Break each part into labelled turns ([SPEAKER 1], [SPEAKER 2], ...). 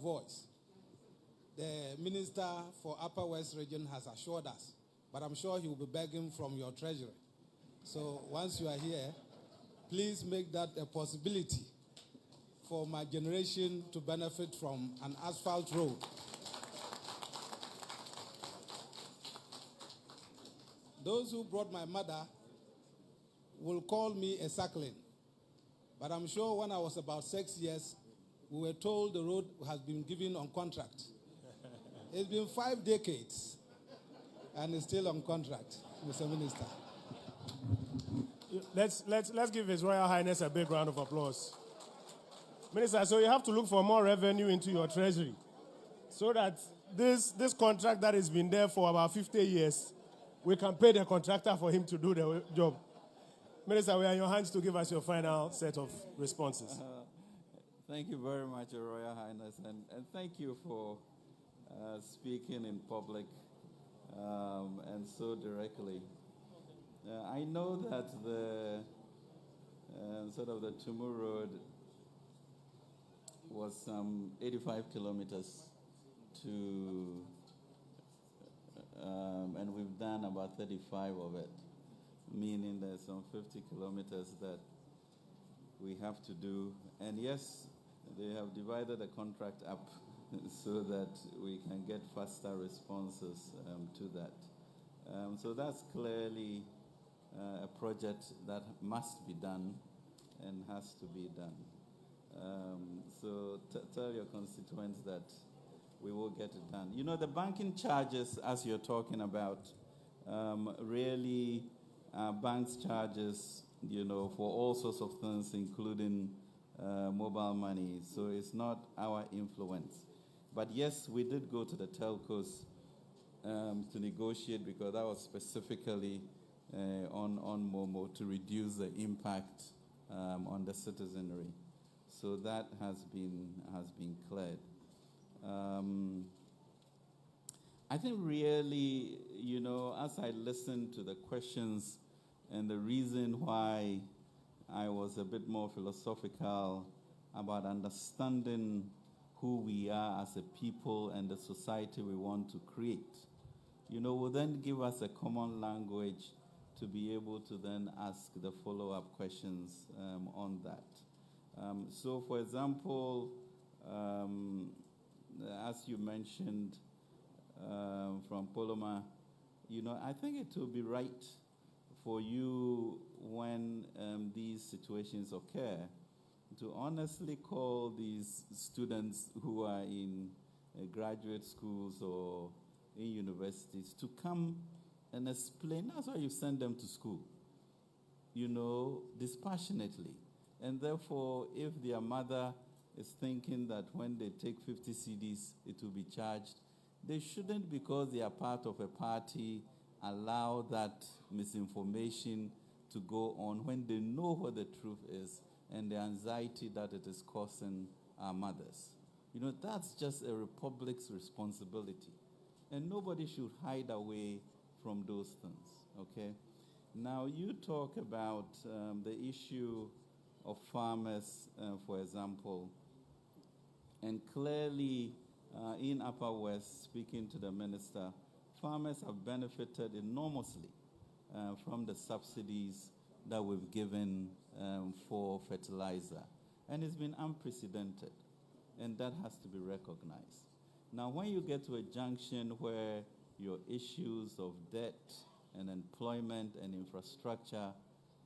[SPEAKER 1] voice. The Minister for Upper West Region has assured us, but I'm sure he will be begging from your treasury. So once you are here, please make that a possibility for my generation to benefit from an asphalt road. Those who brought my mother will call me a suckling. But I'm sure when I was about 6 years, we were told the road has been given on contract. It's been 5 decades, and it's still on contract, Mr. Minister.
[SPEAKER 2] Let's give His Royal Highness a big round of applause. Minister, so you have to look for more revenue into your treasury so that this contract that has been there for about 50 years, we can pay the contractor for him to do the job. Minister, we are in your hands to give us your final set of responses.
[SPEAKER 3] Thank you very much, Your Royal Highness, and thank you for speaking in public and so directly. I know that the Tumu Road was some 85 kilometers to, and we've done about 35 of it, meaning there's some 50 kilometers that we have to do. And yes, they have divided the contract up so that we can get faster responses to that. So that's clearly a project that must be done and has to be done. So tell your constituents that we will get it done. You know, the banking charges, as you're talking about, really banks charges, you know, for all sorts of things, including mobile money. So it's not our influence. But yes, we did go to the telcos to negotiate, because that was specifically on Momo to reduce the impact on the citizenry. So that has been cleared. I think really, you know, as I listened to the questions and the reason why I was a bit more philosophical about understanding who we are as a people and the society we want to create, you know, will then give us a common language to be able to then ask the follow-up questions on that. So, for example, as you mentioned from Poloma, you know, I think it will be right for you when these situations occur to honestly call these students who are in graduate schools or in universities to come and explain. That's why you send them to school, you know, dispassionately. And therefore, if their mother is thinking that when they take 50 CDs, it will be charged, they shouldn't, because they are part of a party, allow that misinformation to go on when they know what the truth is and the anxiety that it is causing our mothers. You know, that's just a republic's responsibility. And nobody should hide away from those things, okay? Now, you talk about the issue of farmers, for example, and clearly in Upper West, speaking to the minister, farmers have benefited enormously from the subsidies that we've given for fertilizer. And it's been unprecedented, and that has to be recognized. Now, when you get to a junction where your issues of debt and employment and infrastructure,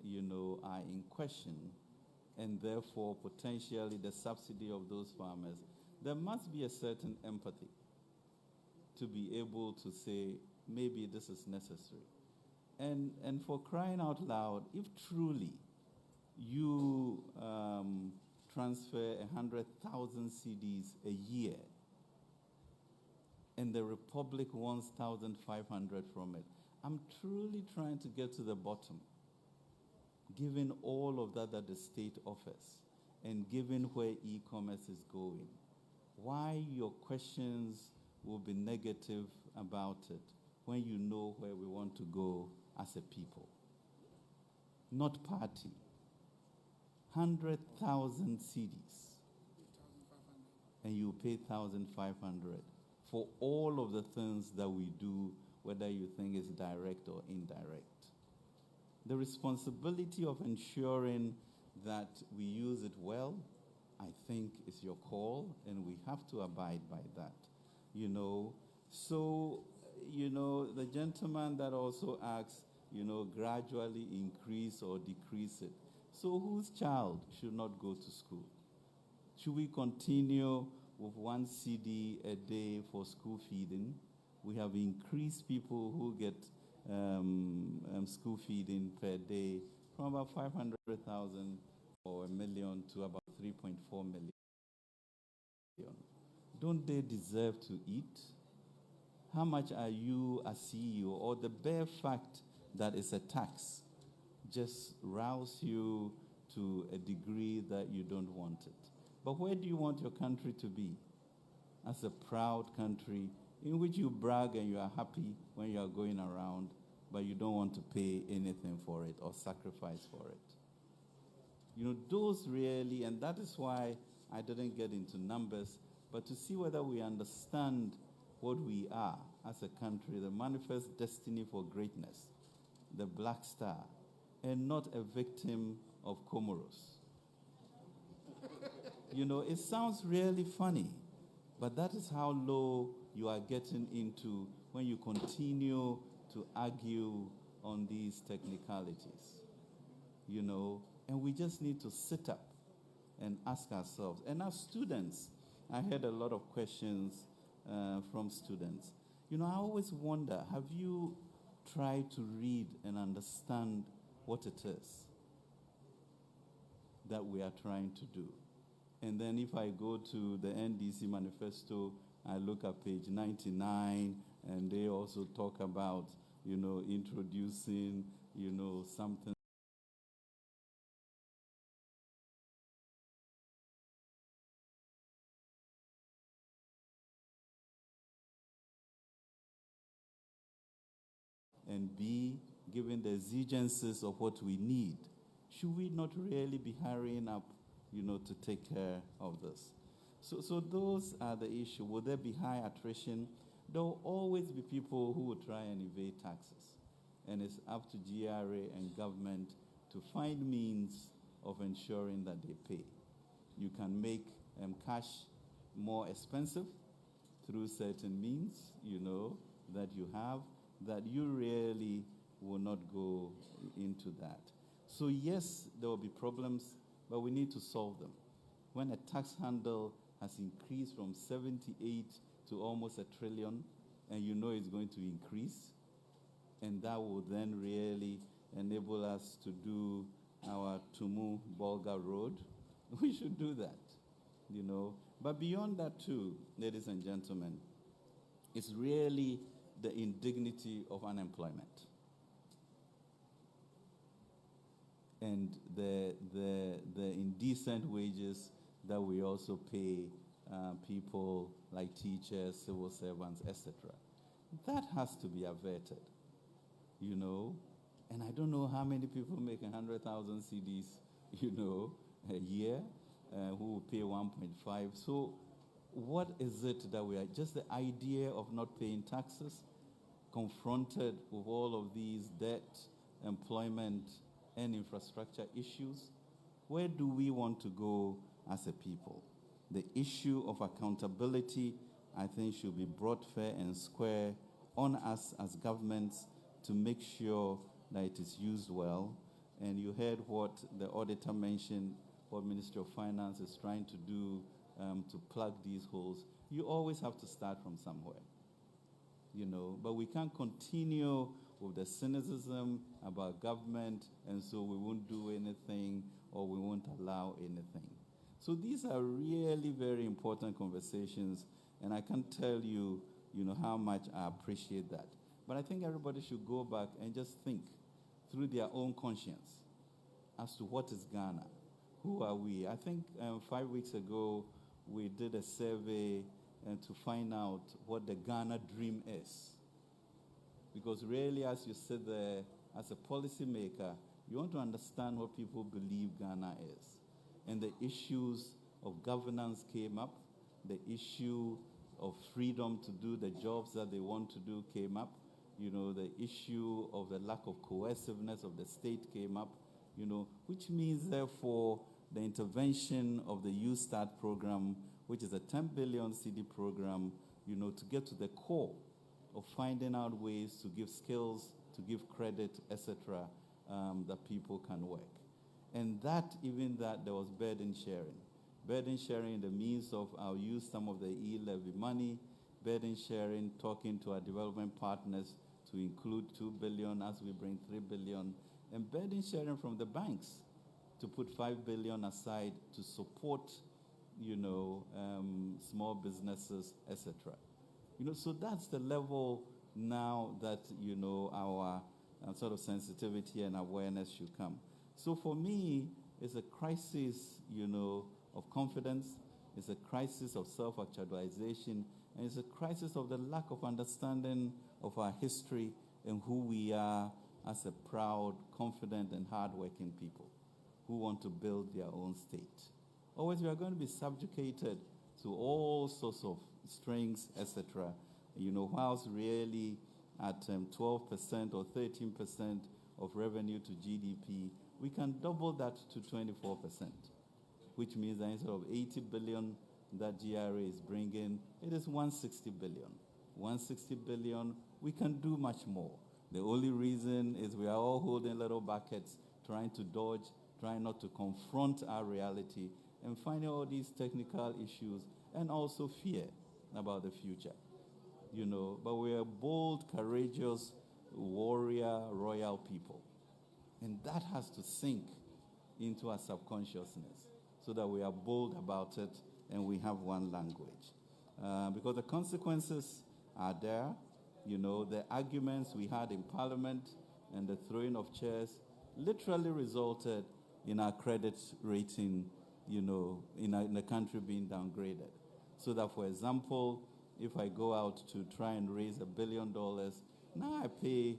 [SPEAKER 3] you know, are in question, and therefore potentially the subsidy of those farmers, there must be a certain empathy to be able to say, maybe this is necessary. And for crying out loud, if truly you transfer 100,000 CDs a year, and the Republic wants 1,500 from it, I'm truly trying to get to the bottom, given all of that the state offers, and given where e-commerce is going. Why your questions will be negative about it when you know where we want to go as a people, not party. 100,000 CDs. and you pay 1,500 for all of the things that we do, whether you think it's direct or indirect. The responsibility of ensuring that we use it well, I think, is your call, and we have to abide by that. So, the gentleman that also asks, gradually increase or decrease it. So whose child should not go to school? Should we continue with 1 CD a day for school feeding? We have increased people who get school feeding per day from about 500,000 or 1 million to about 3.4 million. Don't they deserve to eat? How much are you a CEO, or the bare fact that it's a tax just rouse you to a degree that you don't want it? But where do you want your country to be? As a proud country in which you brag and you are happy when you are going around, but you don't want to pay anything for it or sacrifice for it. Those really, and that is why I didn't get into numbers, but to see whether we understand what we are as a country, the manifest destiny for greatness, the black star, and not a victim of Comoros. It sounds really funny, but that is how low you are getting into when you continue to argue on these technicalities. And we just need to sit up and ask ourselves. And as students, I had a lot of questions from students. I always wonder, have you tried to read and understand what it is that we are trying to do? And then if I go to the NDC manifesto, I look at page 99, and they also talk about, introducing, something and B, given the exigencies of what we need, should we not really be hurrying up, to take care of this? So those are the issues. Will there be high attrition? There will always be people who will try and evade taxes. And it's up to GRA and government to find means of ensuring that they pay. You can make cash more expensive through certain means, that you have, that you really will not go into that. So yes, there will be problems, but we need to solve them. When a tax handle has increased from 78 to almost $1 trillion, and it's going to increase, and that will then really enable us to do our Tumu-Bolga Road, we should do that, But beyond that too, ladies and gentlemen, it's really the indignity of unemployment and the indecent wages that we also pay people like teachers, civil servants, etc. That has to be averted, And I don't know how many people make 100,000 CDs, a year, who will pay 1.5. So what is it that we are, just the idea of not paying taxes, confronted with all of these debt, employment, and infrastructure issues? Where do we want to go as a people? The issue of accountability, I think, should be brought fair and square on us as governments to make sure that it is used well. And you heard what the auditor mentioned, what Ministry of Finance is trying to do to plug these holes. You always have to start from somewhere, But we can't continue with the cynicism about government, and so we won't do anything or we won't allow anything. So these are really very important conversations, and I can tell you, how much I appreciate that. But I think everybody should go back and just think through their own conscience as to what is Ghana. Who are we? I think 5 weeks ago, we did a survey to find out what the Ghana dream is. Because really, as you sit there, as a policymaker, you want to understand what people believe Ghana is. And the issues of governance came up, the issue of freedom to do the jobs that they want to do came up. The issue of the lack of cohesiveness of the state came up, which means, therefore, the intervention of the Youth Start program, which is a 10 billion CD program, to get to the core of finding out ways to give skills, to give credit, etc., that people can work. And even that, there was burden sharing. Burden sharing the means of our use some of the e-levy money, burden sharing, talking to our development partners to include 2 billion as we bring 3 billion, and burden sharing from the banks to put 5 billion aside to support, small businesses, etc. So that's the level now that, our sort of sensitivity and awareness should come. So for me, it's a crisis, of confidence. It's a crisis of self-actualization. And it's a crisis of the lack of understanding of our history and who we are as a proud, confident, and hardworking people who want to build their own state. Always we are going to be subjugated to all sorts of strings, etc. Whilst really at 12% or 13% of revenue to GDP, we can double that to 24%, which means that instead of 80 billion that GRA is bringing, it is 160 billion. 160 billion, we can do much more. The only reason is we are all holding little buckets, trying to dodge, trying not to confront our reality, and finding all these technical issues, and also fear about the future. But we are bold, courageous, warrior, royal people. And that has to sink into our subconsciousness so that we are bold about it and we have one language. Because the consequences are there. The arguments we had in Parliament and the throwing of chairs literally resulted in our credit rating, in the country being downgraded. So that, for example, if I go out to try and raise $1 billion, now I pay,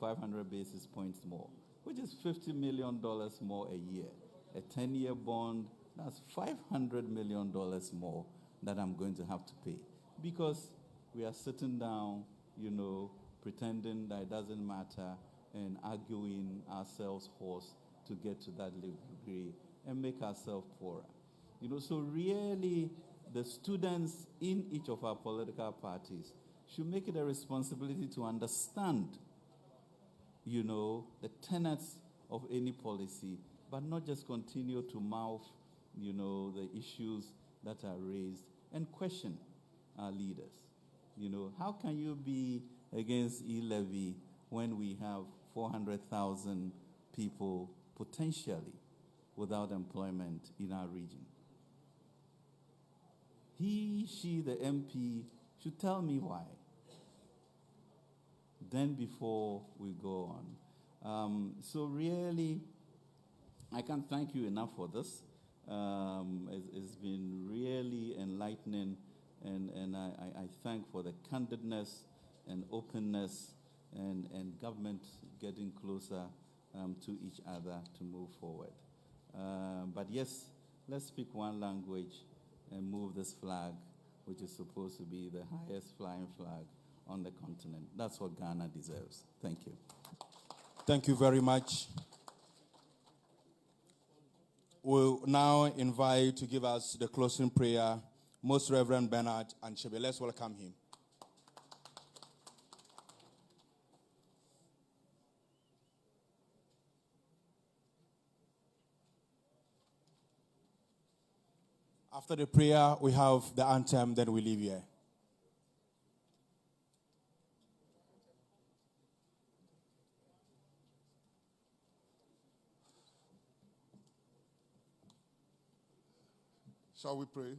[SPEAKER 3] 500 basis points more, which is $50 million more a year. A 10-year bond, that's $500 million more that I'm going to have to pay. Because we are sitting down, pretending that it doesn't matter and arguing ourselves hoarse to get to that degree and make ourselves poorer. So really, the students in each of our political parties should make it a responsibility to understand, the tenets of any policy, but not just continue to mouth, the issues that are raised and question our leaders. How can you be against e-levy when we have 400,000 people potentially without employment in our region? She, the MP, should tell me why. Then before we go on. So really, I can't thank you enough for this. It's been really enlightening, and I thank for the candidness and openness and government getting closer to each other to move forward. But yes, let's speak one language and move this flag, which is supposed to be the highest flying flag on the continent. That's what Ghana deserves. Thank you.
[SPEAKER 4] Thank you very much. We'll now invite to give us the closing prayer, Most Reverend Bernard Anchebe. Let's welcome him. After the prayer, we have the anthem, then we leave here.
[SPEAKER 5] Shall we pray?